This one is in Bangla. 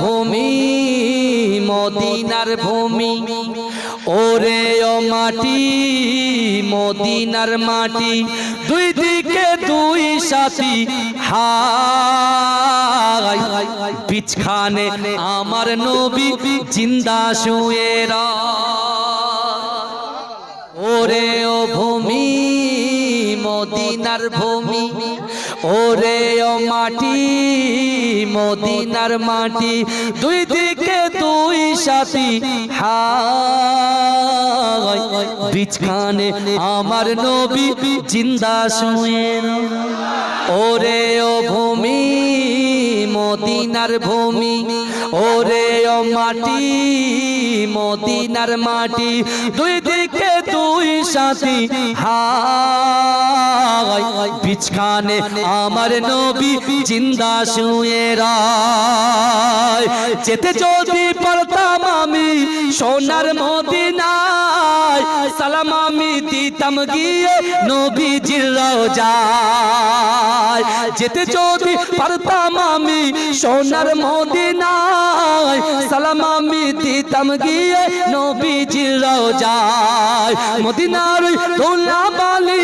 ভূমি মদিনার ভূমি, ওরে ও মাটি মদিনার মাটি, দুই দিকে দুই সাথী হায়, বিছখানে আমার নবী জিন্দা শুয়ে ওরে ও ভূমি মদিনার ভূমি, ওরে ও মাটি মদিনার মাটি, দুই দিকে দুই সাথী হায়, বিছখানে আমার নবী জিন্দা শুয়ে ওরে ও ভূমি মদিনার ভূমি, ওরে ও মাটি মদিনার মাটি, দুই দিকে দুই সাথী হায়, বিছখানে আমার নবী জিন্দা শুয়ে যেতে যদি পারতাম আমি সোনার মদিনায়, সালাম আমি দিতাম গিয়ে নবীজির রওজায়। যেতে যদি পারতাম আমি সোনার মদিনায়, সালাম আমি দিতাম গিয়ে নবীজির রওজায়। মদিনার ধুলা বালি